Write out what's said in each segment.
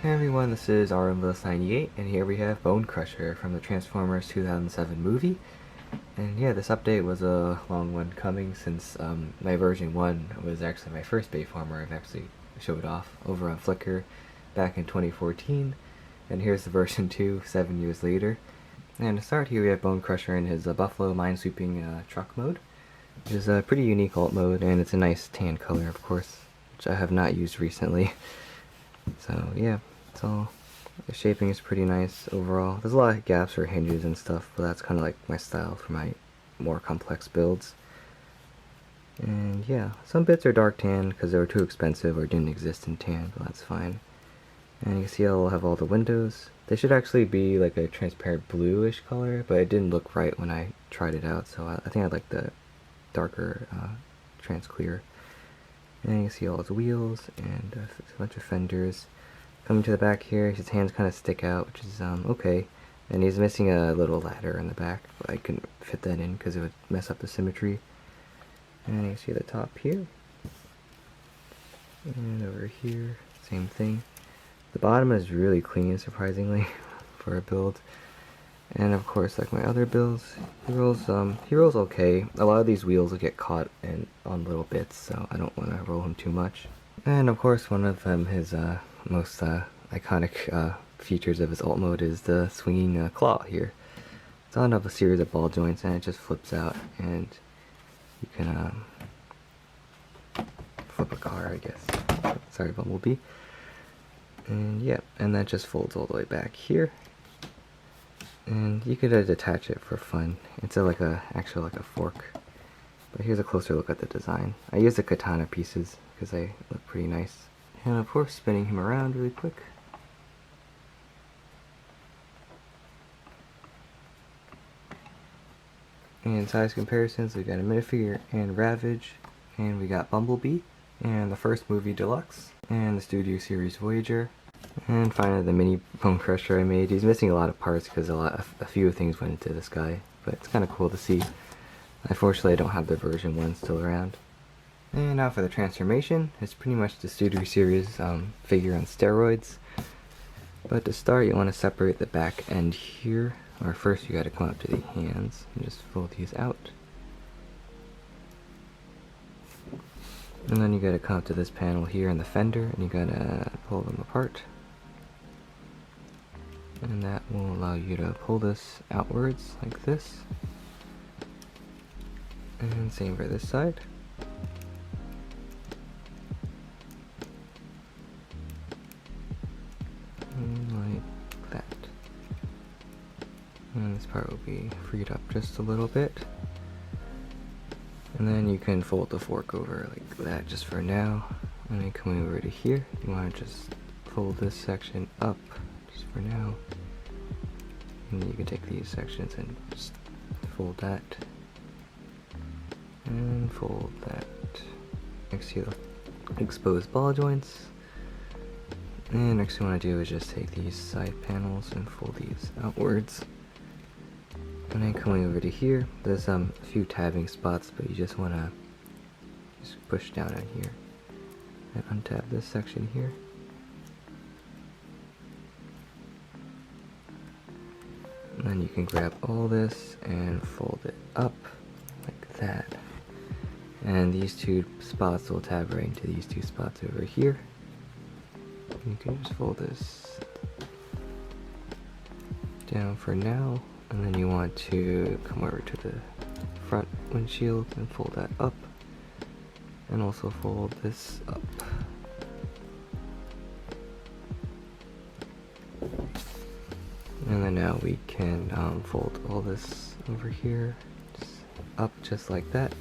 Hey everyone, this is RMLS98, and here we have Bonecrusher from the Transformers 2007 movie. And yeah, this update was a long one coming since my version 1 was actually my first Bayformer I've actually showed off over on Flickr back in 2014. And here's the version 2, 7 years later. And to start here we have Bonecrusher in his Buffalo Minesweeping truck mode, which is a pretty unique alt mode, and it's a nice tan color of course, which I have not used recently. So yeah, it's all, the shaping is pretty nice overall. There's a lot of gaps or hinges and stuff, but that's kind of like my style for my more complex builds. And yeah, some bits are dark tan because they were too expensive or didn't exist in tan, but that's fine. And you can see I'll have all the windows. They should actually be like a transparent bluish color, but it didn't look right when I tried it out, so I think I'd like the darker trans clear. And you can see all his wheels and a bunch of fenders. Coming to the back here, his hands kind of stick out, which is okay. And he's missing a little ladder in the back, but I couldn't fit that in because it would mess up the symmetry. And you see the top here. And over here, same thing. The bottom is really clean, surprisingly, for a build. And of course, like my other builds, he rolls okay. A lot of these wheels will get caught on little bits, so I don't want to roll him too much. And of course, one of them, his most iconic features of his alt mode is the swinging claw here. It's on a series of ball joints, and it just flips out, and you can flip a car, I guess. Sorry, Bumblebee. And yeah, and that just folds all the way back here. And you could detach it for fun. It's actually like a fork. But here's a closer look at the design. I used the katana pieces because they look pretty nice. And of course, spinning him around really quick. And size comparisons, we got a minifigure and Ravage, and we got Bumblebee, and the first movie Deluxe, and the Studio Series Voyager. And finally the mini Bonecrusher I made. He's missing a lot of parts because a few things went into this guy, but it's kind of cool to see. Unfortunately I don't have the version 1 still around. And now for the transformation. It's pretty much the Studio Series figure on steroids. But to start you want to separate the back end here, or first you got to come up to the hands and just fold these out. And then you got to come up to this panel here in the fender and you got to pull them apart. And that will allow you to pull this outwards like this. And same for this side. And like that. And this part will be freed up just a little bit. And then you can fold the fork over like that just for now. And then coming over to here, you want to just fold this section up just for now. And you can take these sections and just fold that. And fold that next to the exposed ball joints. And next thing you want to do is just take these side panels and fold these outwards. And then coming over to here, there's a few tabbing spots, but you just want to just push down on here and untab this section here. And then you can grab all this and fold it up like that. And these two spots will tab right into these two spots over here. And you can just fold this down for now. And then you want to come over to the front windshield and fold that up. And also fold this up. And then now we can fold all this over here, up just like that.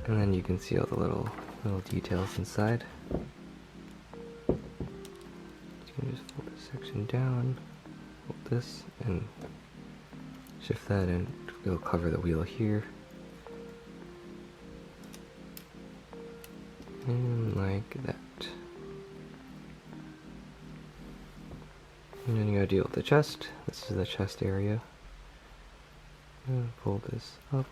And then you can see all the little details inside. You can just fold this section down, fold this, and shift that, and it'll cover the wheel here. And like that. And then you gotta deal with the chest. This is the chest area. And fold this up.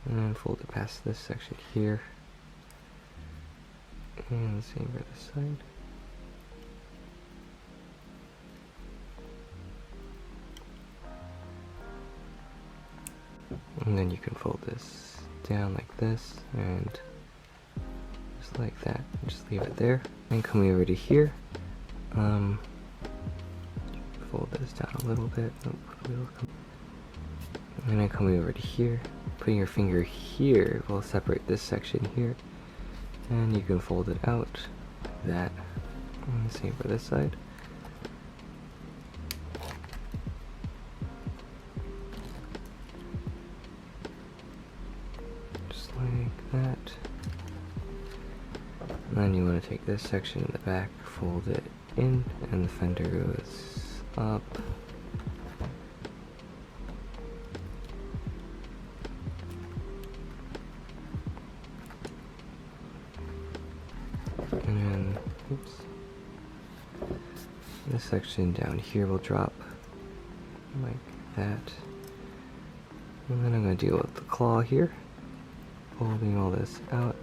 And fold it past this section here. And same for this side. And then you can fold this down like this, and just like that. Just leave it there. And coming over to here, fold this down a little bit. And then coming over to here, putting your finger here will separate this section here, and you can fold it out like that. And same for this side. Just like that. And then you want to take this section in the back, fold it in, and the fender goes up. And then, oops, this section down here will drop like that. And then I'm going to deal with the claw here, folding all this out,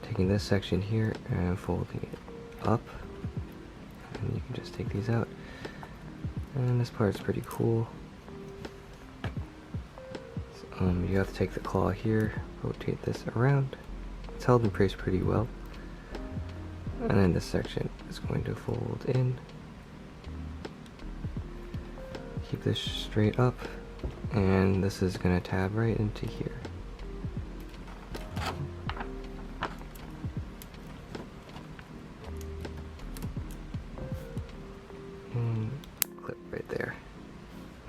taking this section here and folding it up. And you can just take these out. And this part's pretty cool. So, you have to take the claw here, rotate this around. It's held in place pretty well. And then this section is going to fold in. Keep this straight up, and this is going to tab right into here. And clip right there.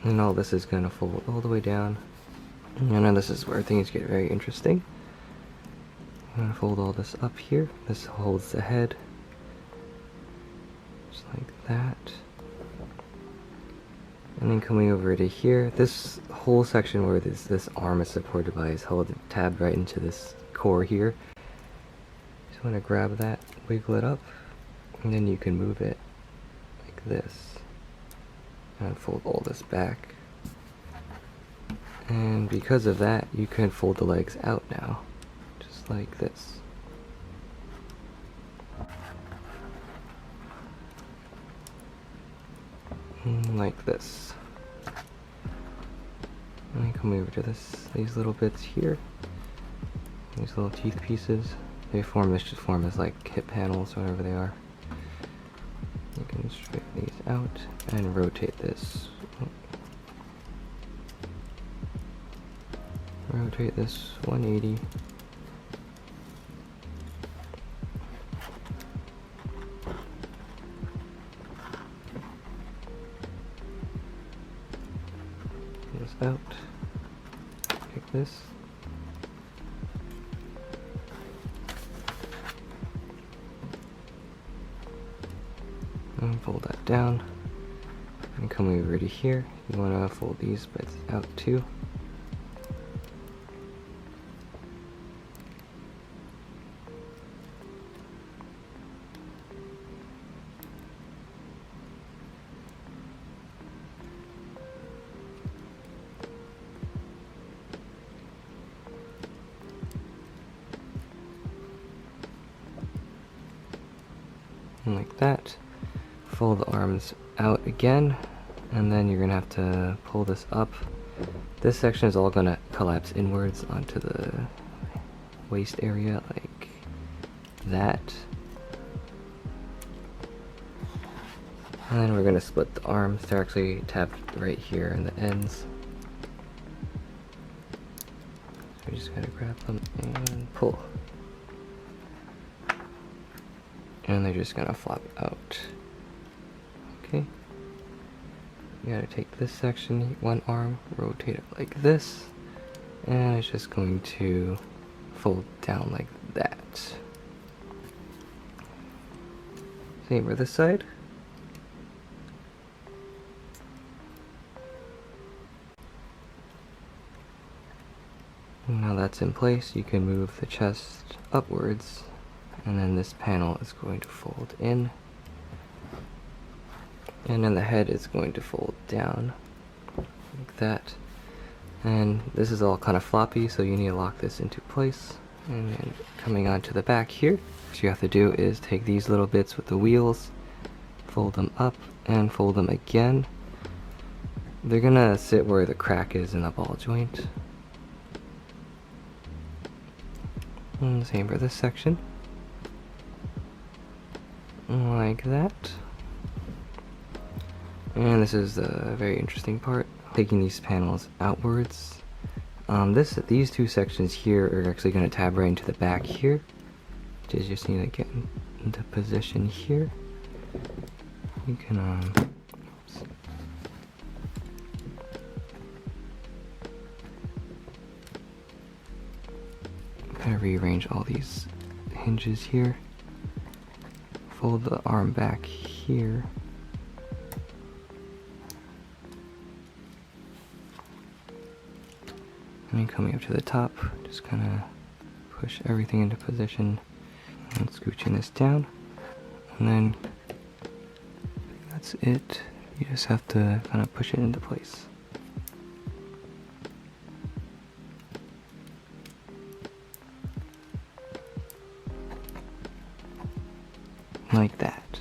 And all this is going to fold all the way down. And then this is where things get very interesting. I'm going to fold all this up here. This holds the head. Just like that. And then coming over to here, this whole section where this arm is supported by is held tabbed right into this core here. Just want to grab that, wiggle it up, and then you can move it like this. And fold all this back. And because of that, you can fold the legs out now. Like this. Like this. And then come over to these little bits here. These little teeth pieces. They form as like hip panels, whatever they are. You can straighten these out and rotate this. Rotate this 180. Out, pick this, and fold that down, and come over to here. You want to fold these bits out too. Like that. Fold the arms out again, and then you're gonna have to pull this up. This section is all gonna collapse inwards onto the waist area like that. And then we're gonna split the arms. They're actually tapped right here in the ends. So we're just gonna grab them and pull. And they're just gonna flop out. Okay. You gotta take this section, one arm, rotate it like this, and it's just going to fold down like that. Same for this side. Now that's in place, you can move the chest upwards. And then this panel is going to fold in. And then the head is going to fold down like that. And this is all kind of floppy, so you need to lock this into place. And then coming onto the back here, what you have to do is take these little bits with the wheels, fold them up and fold them again. They're gonna sit where the crack is in the ball joint. And same for this section. Like that. And this is the very interesting part, taking these panels outwards. These two sections here are actually going to tab right into the back here. You just need to get into position here. You can kind of rearrange all these hinges here. Fold the arm back here. And then coming up to the top, just kind of push everything into position and scooching this down. And then that's it. You just have to kind of push it into place. Like that.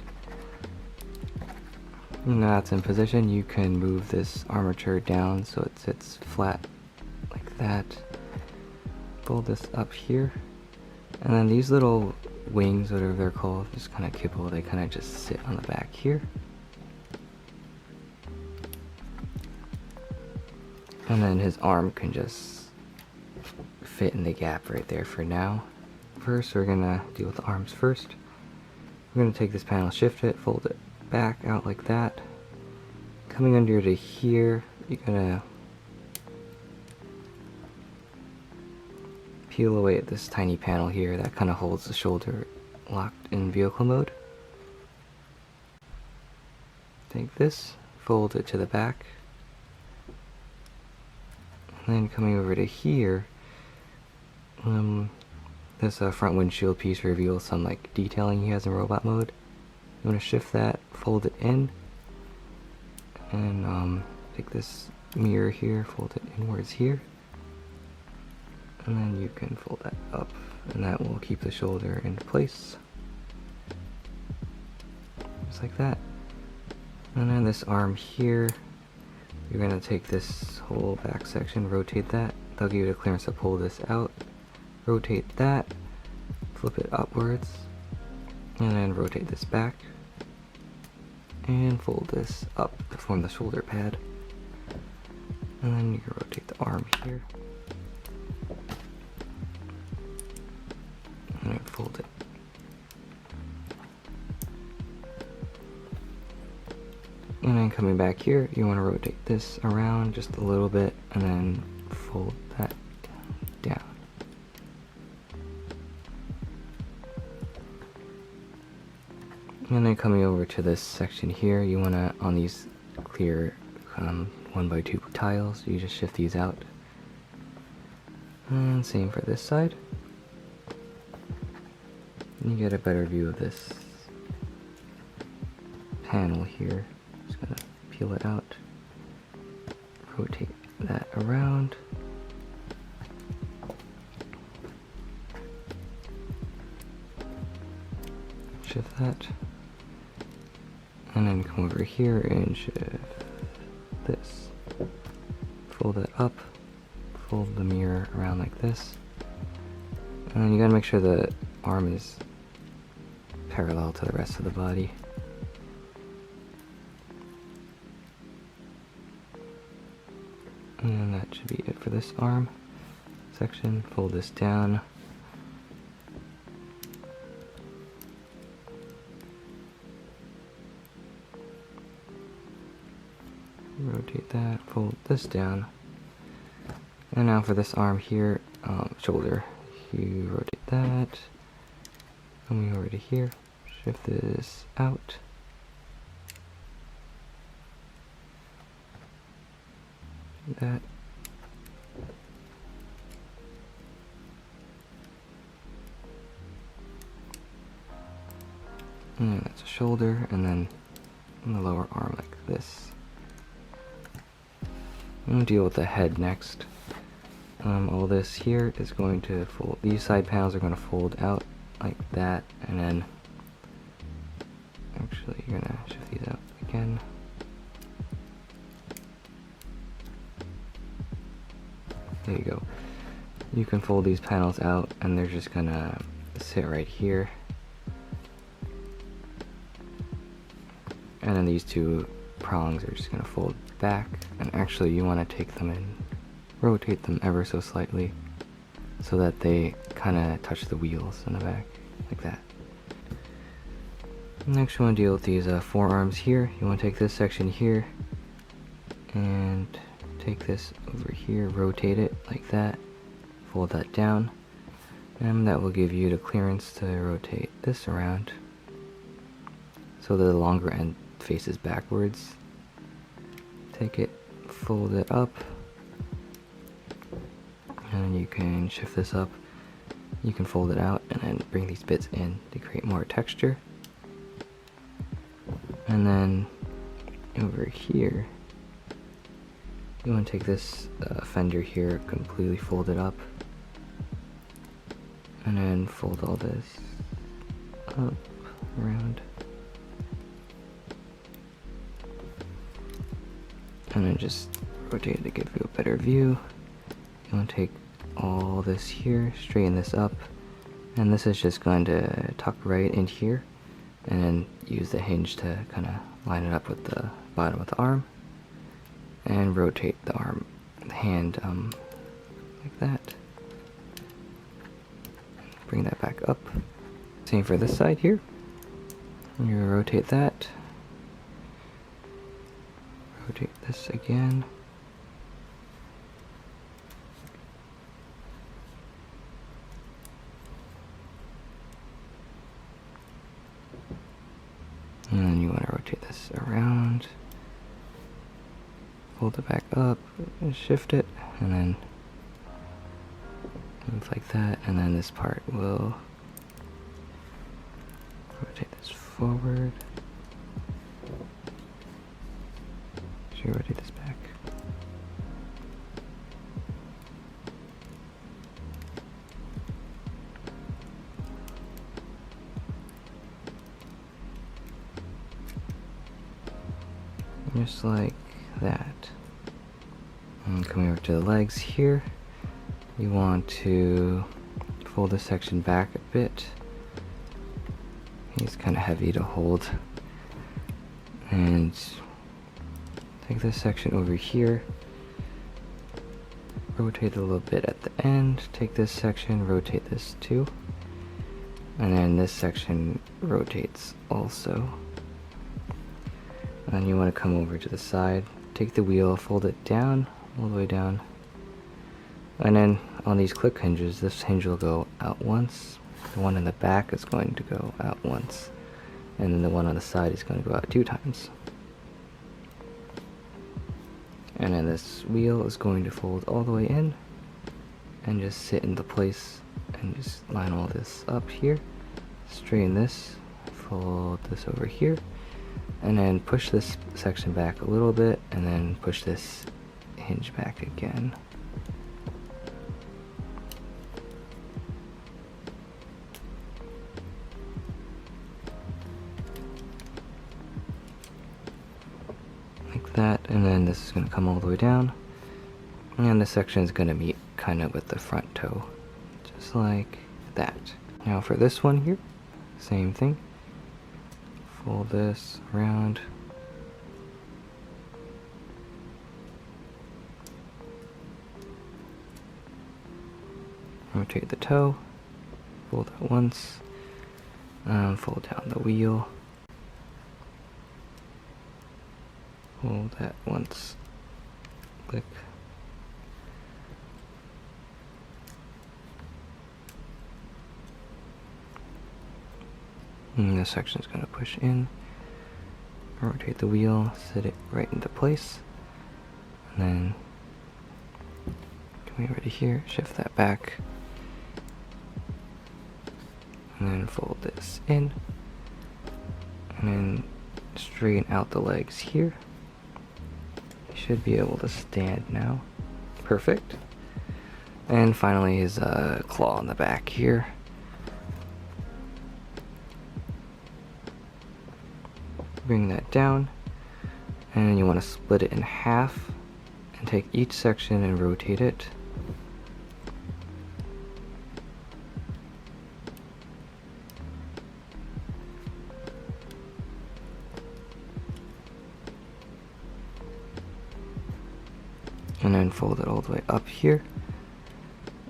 Now it's in position, you can move this armature down so it sits flat like that. Fold this up here. And then these little wings, whatever they're called, just kind of kibble, they kind of just sit on the back here. And then his arm can just fit in the gap right there for now. First, we're gonna deal with the arms first. We're going to take this panel, shift it, fold it back out like that. Coming under to here, you're going to peel away at this tiny panel here that kind of holds the shoulder locked in vehicle mode. Take this, fold it to the back. And then coming over to here, this front windshield piece reveals some like detailing he has in robot mode. I'm going to shift that, fold it in, and take this mirror here, fold it inwards here, and then you can fold that up, and that will keep the shoulder in place. Just like that. And then this arm here, you're going to take this whole back section, rotate that. That'll give you the clearance to pull this out. Rotate that, flip it upwards, and then rotate this back, and fold this up to form the shoulder pad. And then you can rotate the arm here, and then fold it. And then coming back here, you want to rotate this around just a little bit, and then fold that down. And then coming over to this section here, you want to, on these clear 1x2 tiles, you just shift these out. And same for this side. And you get a better view of this panel here. Just gonna peel it out, rotate that around. Shift that. And then come over here and shift this. Fold it up, fold the mirror around like this. And then you gotta make sure the arm is parallel to the rest of the body. And then that should be it for this arm section. Fold this down. Rotate that, fold this down. And now for this arm here, shoulder, you rotate that. Coming over to here, shift this out. That. And that's a shoulder, and then on the lower arm like this. I'm going to deal with the head next. all this here is going to fold. These side panels are going to fold out like that, and then actually you're going to shift these out again. There you go. You can fold these panels out and they're just gonna sit right here. And then these two prongs are just gonna fold back, and actually you want to take them and rotate them ever so slightly so that they kind of touch the wheels in the back, like that. Next you want to deal with these forearms here. You want to take this section here and take this over here, rotate it like that, fold that down, and that will give you the clearance to rotate this around so that the longer end faces backwards. Take it, fold it up, and you can shift this up. You can fold it out and then bring these bits in to create more texture. And then over here, you want to take this fender here, completely fold it up, and then fold all this up around, and then just rotate it to give you a better view. You want to take all this here, straighten this up, and this is just going to tuck right in here, and then use the hinge to kind of line it up with the bottom of the arm, and rotate the arm, the hand, like that. Bring that back up. Same for this side here. You rotate that. Rotate this again. And then you want to rotate this around. Fold it back up, and shift it, and then move like that, and then this part will rotate this forward. Should we rotate this back? Just like that. And coming over to the legs here, you want to fold this section back a bit. It's kind of heavy to hold. And take this section over here, rotate it a little bit at the end, take this section, rotate this too, and then this section rotates also. And then you want to come over to the side, take the wheel, fold it down, all the way down, and then on these click hinges, this hinge will go out once, the one in the back is going to go out once, and then the one on the side is going to go out 2 times. And then this wheel is going to fold all the way in and just sit into place, and just line all this up here, straighten this, fold this over here, and then push this section back a little bit, and then push this hinge back again. Like that, and then this is going to come all the way down, and this section is going to meet kind of with the front toe, just like that. Now for this one here, same thing. Fold this around. Rotate the toe. Fold it once. Fold down the wheel. Fold that once. Click. And this section is going to push in, rotate the wheel, set it right into place, and then coming over to here, shift that back, and then fold this in, and then straighten out the legs here. You should be able to stand now. Perfect. And finally his claw on the back here. Bring that down, and you want to split it in half and take each section and rotate it. And then fold it all the way up here,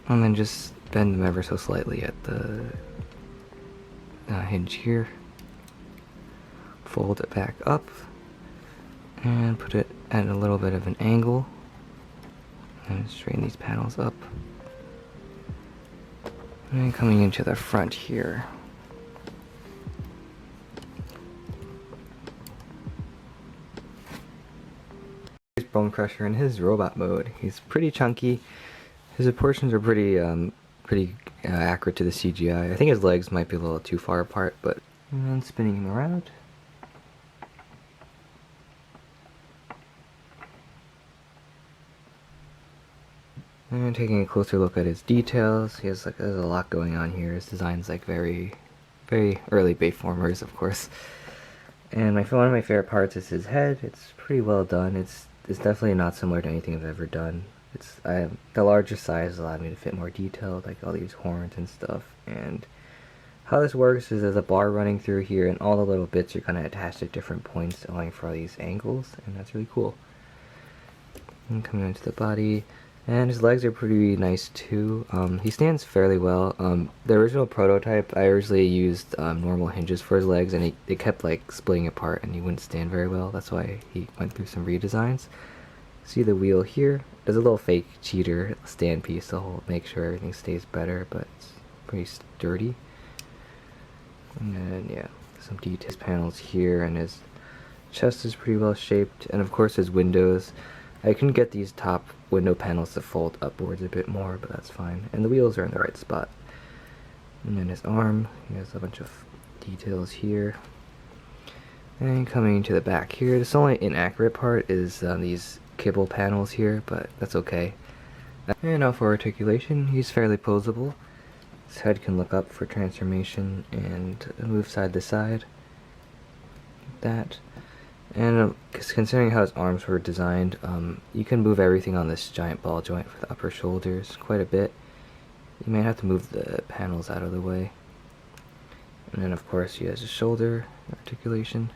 and then just bend them ever so slightly at the hinge here. Fold it back up and put it at a little bit of an angle and straighten these panels up. And then coming into the front here, here's Bonecrusher in his robot mode. He's pretty chunky. His proportions are pretty accurate to the CGI. I think his legs might be a little too far apart, but and then spinning him around. And taking a closer look at his details, he has there's a lot going on here. His design's like very early Bayformers, of course. And one of my favorite parts is his head. It's pretty well done. It's definitely not similar to anything I've ever done. The larger size allowed me to fit more detail, like all these horns and stuff. And how this works is there's a bar running through here, and all the little bits are kind of attached at different points, allowing for all these angles, and that's really cool. And coming into the body. And his legs are pretty nice too. He stands fairly well. The original prototype, I originally used normal hinges for his legs, and it kept like splitting apart, and he wouldn't stand very well. That's why he went through some redesigns. See the wheel here? There's a little fake cheater stand piece to make sure everything stays better, but it's pretty sturdy. And then yeah, some details panels here, and his chest is pretty well shaped, and of course his windows. I can get these top window panels to fold upwards a bit more, but that's fine. And the wheels are in the right spot. And then his arm, he has a bunch of details here. And coming to the back here, the only inaccurate part is these kibble panels here, but that's okay. And now for articulation, he's fairly posable. His head can look up for transformation and move side to side. Like that. And considering how his arms were designed, you can move everything on this giant ball joint for the upper shoulders quite a bit. You may have to move the panels out of the way. And then of course he has his shoulder articulation,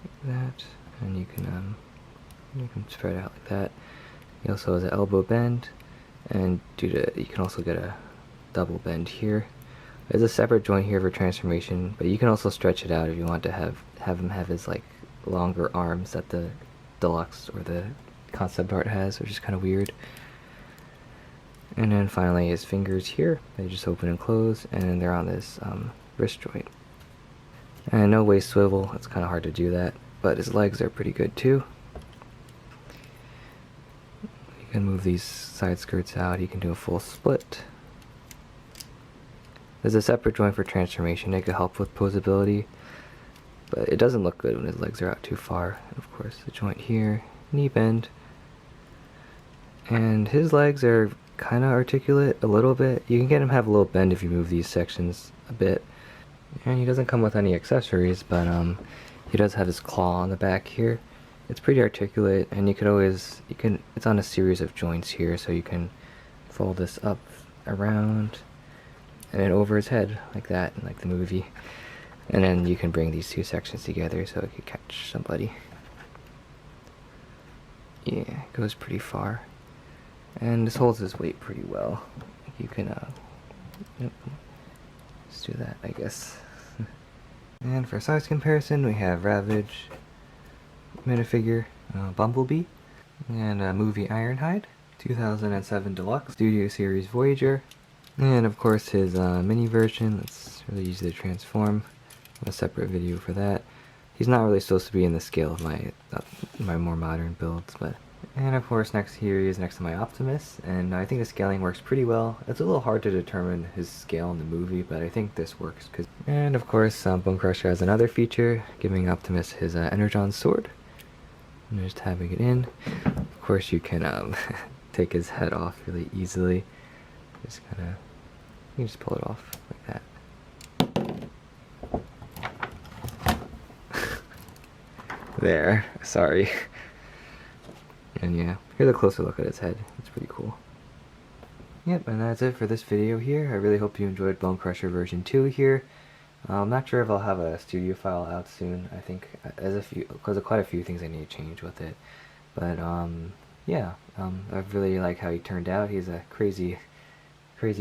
like that, and you can spread out like that. He also has an elbow bend, and you can also get a double bend here. There's a separate joint here for transformation, but you can also stretch it out if you want to have him have his like longer arms that the deluxe or the concept art has, which is kind of weird. And then finally his fingers here, they just open and close, and they're on this wrist joint. And no waist swivel, it's kind of hard to do that, but his legs are pretty good too. You can move these side skirts out, you can do a full split. There's a separate joint for transformation. It could help with posability, but it doesn't look good when his legs are out too far. And of course, the joint here, knee bend. And his legs are kind of articulate a little bit. You can get him to have a little bend if you move these sections a bit. And he doesn't come with any accessories, but he does have his claw on the back here. It's pretty articulate, and it's on a series of joints here, so you can fold this up around and then over his head like that, like the movie. And then you can bring these two sections together so it could catch somebody. Yeah, it goes pretty far. And this holds his weight pretty well. You can, yep. Let's do that, I guess. And for size comparison, we have Ravage, minifigure, Bumblebee, and movie Ironhide, 2007 Deluxe, Studio Series Voyager, and of course his mini version. That's really easy to transform. A separate video for that. He's not really supposed to be in the scale of my more modern builds, but. And of course next here he is next to my Optimus, and I think the scaling works pretty well. It's a little hard to determine his scale in the movie, but I think this works. And of course Bonecrusher has another feature, giving Optimus his Energon sword. And just having it in. Of course you can take his head off really easily. Just kind of, you can just pull it off like that. There, sorry. And yeah, here's a closer look at his head. It's pretty cool. Yep, and that's it for this video here. I really hope you enjoyed Bonecrusher version 2 here. I'm not sure if I'll have a studio file out soon. I think because quite a few things I need to change with it. But yeah, I really like how he turned out. He's a crazy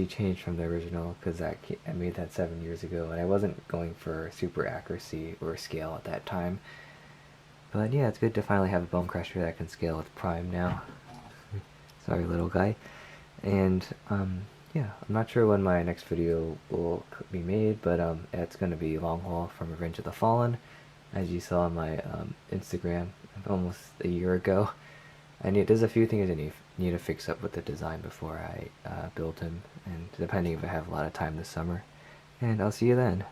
change from the original, because I made that 7 years ago, and I wasn't going for super accuracy or scale at that time. But yeah, it's good to finally have a Bonecrusher that can scale with Prime now. Sorry, little guy. And yeah, I'm not sure when my next video will be made, but it's going to be Long Haul from Revenge of the Fallen, as you saw on my Instagram almost a year ago. There's a few things I need to fix up with the design before I build him, and depending if I have a lot of time this summer. And I'll see you then.